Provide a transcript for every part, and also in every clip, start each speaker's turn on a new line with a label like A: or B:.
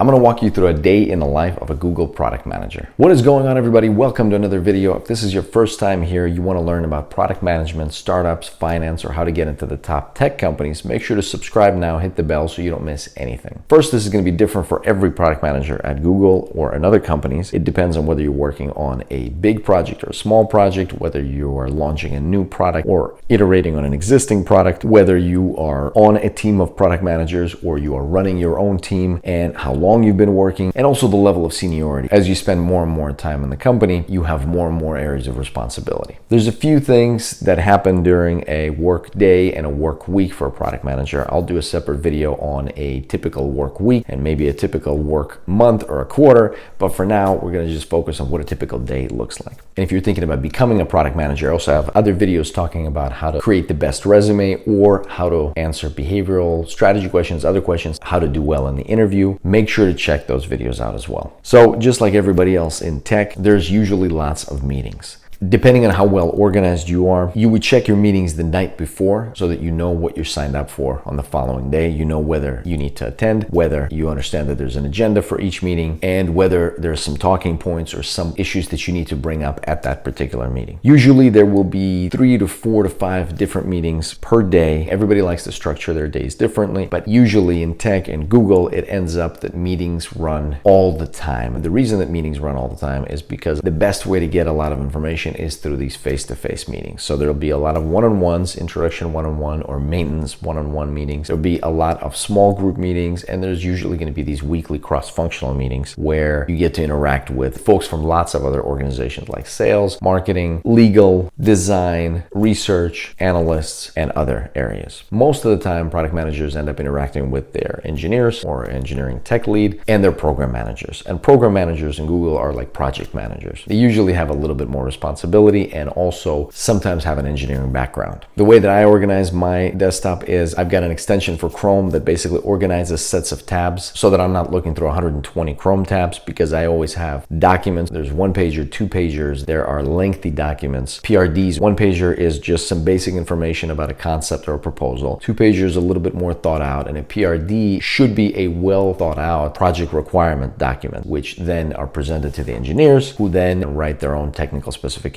A: I'm going to walk you through a day in the life of a Google product manager. What is going on, everybody? Welcome to another video. If this is your first time here, you want to learn about product management, startups, finance, or how to get into the top tech companies, make sure to subscribe now, hit the bell so you don't miss anything. First, this is going to be different for every product manager at Google or in other companies. It depends on whether you're working on a big project or a small project, whether you are launching a new product or iterating on an existing product, whether you are on a team of product managers or you are running your own team, and how long you've been working, and also the level of seniority. As you spend more and more time in the company, you have more and more areas of responsibility. There's a few things that happen during a work day and a work week for a product manager. I'll do a separate video on a typical work week and maybe a typical work month or a quarter, but for now, we're going to just focus on what a typical day looks like. And if you're thinking about becoming a product manager, I also have other videos talking about how to create the best resume or how to answer behavioral strategy questions, other questions, how to do well in the interview. Make sure to check those videos out as well. So just like everybody else in tech, there's usually lots of meetings. Depending on how well organized you are, you would check your meetings the night before so that you know what you're signed up for on the following day. You know whether you need to attend, whether you understand that there's an agenda for each meeting, and whether there's some talking points or some issues that you need to bring up at that particular meeting. Usually there will be 3 to 4 to 5 different meetings per day. Everybody likes to structure their days differently, but usually in tech and Google, it ends up that meetings run all the time. And the reason that meetings run all the time is because the best way to get a lot of information is through these face-to-face meetings. So there'll be a lot of one-on-ones, introduction one-on-one or maintenance one-on-one meetings. There'll be a lot of small group meetings, and there's usually going to be these weekly cross-functional meetings where you get to interact with folks from lots of other organizations like sales, marketing, legal, design, research, analysts, and other areas. Most of the time, product managers end up interacting with their engineers or engineering tech lead and their program managers. And program managers in Google are like project managers. They usually have a little bit more responsibility and also sometimes have an engineering background. The way that I organize my desktop is I've got an extension for Chrome that basically organizes sets of tabs so that I'm not looking through 120 Chrome tabs, because I always have documents. There's one pager, two pagers. There are lengthy documents, PRDs. One pager is just some basic information about a concept or a proposal. Two pagers a little bit more thought out, and a PRD should be a well thought out project requirement document, which then are presented to the engineers, who then write their own technical specifications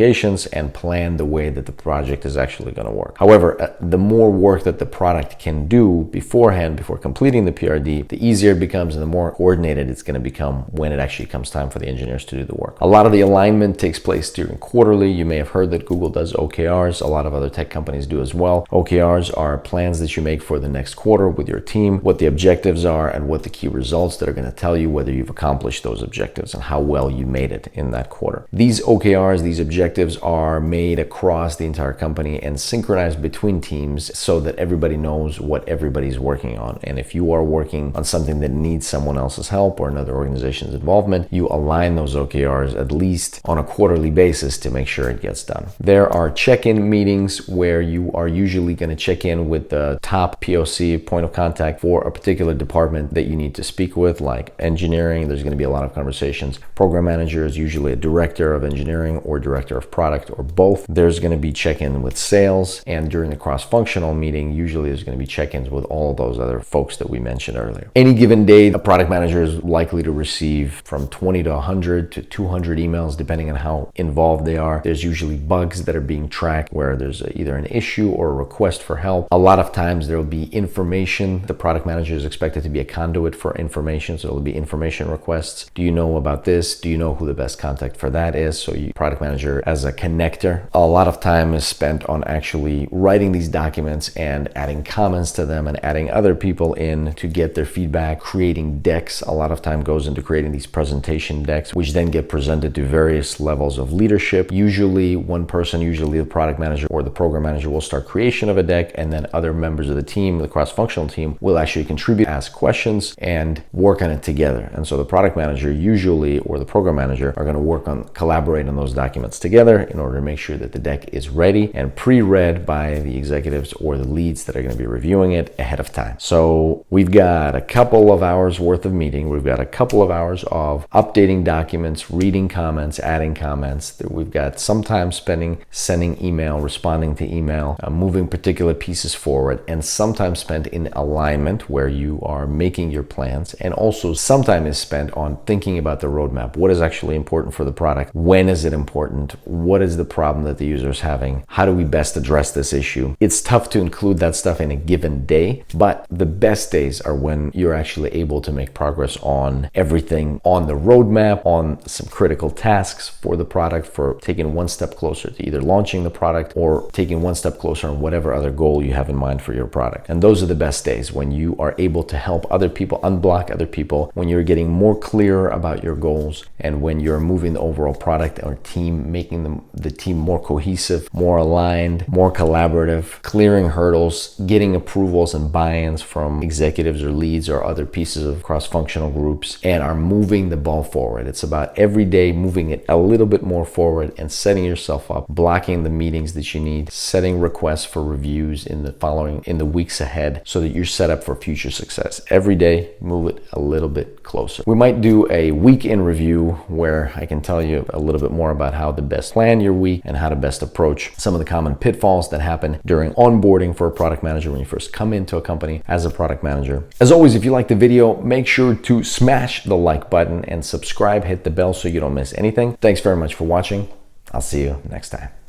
A: and plan the way that the project is actually going to work. However, the more work that the product can do beforehand, before completing the PRD, the easier it becomes and the more coordinated it's going to become when it actually comes time for the engineers to do the work. A lot of the alignment takes place during quarterly. You may have heard that Google does OKRs. A lot of other tech companies do as well. OKRs are plans that you make for the next quarter with your team, what the objectives are and what the key results that are going to tell you whether you've accomplished those objectives and how well you made it in that quarter. These OKRs, these objectives are made across the entire company and synchronized between teams so that everybody knows what everybody's working on. And if you are working on something that needs someone else's help or another organization's involvement, you align those OKRs at least on a quarterly basis to make sure it gets done. There are check-in meetings where you are usually going to check in with the top POC, point of contact, for a particular department that you need to speak with, like engineering. There's going to be a lot of conversations. Program manager is usually a director of engineering or director of product or both. There's going to be check-in with sales, and during the cross-functional meeting, usually there's going to be check-ins with all of those other folks that we mentioned earlier. Any given day, a product manager is likely to receive from 20 to 100 to 200 emails, depending on how involved they are. There's usually bugs that are being tracked where there's either an issue or a request for help. A lot of times there will be information. The product manager is expected to be a conduit for information, so there will be information requests. Do you know about this? Do you know who the best contact for that is? So you product manager as a connector. A lot of time is spent on actually writing these documents and adding comments to them and adding other people in to get their feedback, creating decks. A lot of time goes into creating these presentation decks, which then get presented to various levels of leadership. Usually one person, usually the product manager or the program manager, will start creation of a deck, and then other members of the team, the cross-functional team, will actually contribute, ask questions, and work on it together. And so the product manager usually, or the program manager, are going to collaborate on those documents together in order to make sure that the deck is ready and pre-read by the executives or the leads that are going to be reviewing it ahead of time. So we've got a couple of hours worth of meeting. We've got a couple of hours of updating documents, reading comments, adding comments. We've got some time spending sending email, responding to email, moving particular pieces forward, and some time spent in alignment where you are making your plans, and also some time is spent on thinking about the roadmap. What is actually important for the product? When is it important? What is the problem that the user is having? How do we best address this issue? It's tough to include that stuff in a given day, but the best days are when you're actually able to make progress on everything on the roadmap, on some critical tasks for the product, for taking one step closer to either launching the product or taking one step closer on whatever other goal you have in mind for your product. And those are the best days, when you are able to help other people, unblock other people, when you're getting more clear about your goals, and when you're moving the overall product or team, making the team more cohesive, more aligned, more collaborative, clearing hurdles, getting approvals and buy-ins from executives or leads or other pieces of cross-functional groups, and are moving the ball forward. It's about every day moving it a little bit more forward and setting yourself up, blocking the meetings that you need, setting requests for reviews in the weeks ahead so that you're set up for future success. Every day, move it a little bit closer. We might do a week in review where I can tell you a little bit more about how to best plan your week and how to best approach some of the common pitfalls that happen during onboarding for a product manager when you first come into a company as a product manager. As always, if you like the video, make sure to smash the like button and subscribe, hit the bell so you don't miss anything. Thanks very much for watching. I'll see you next time.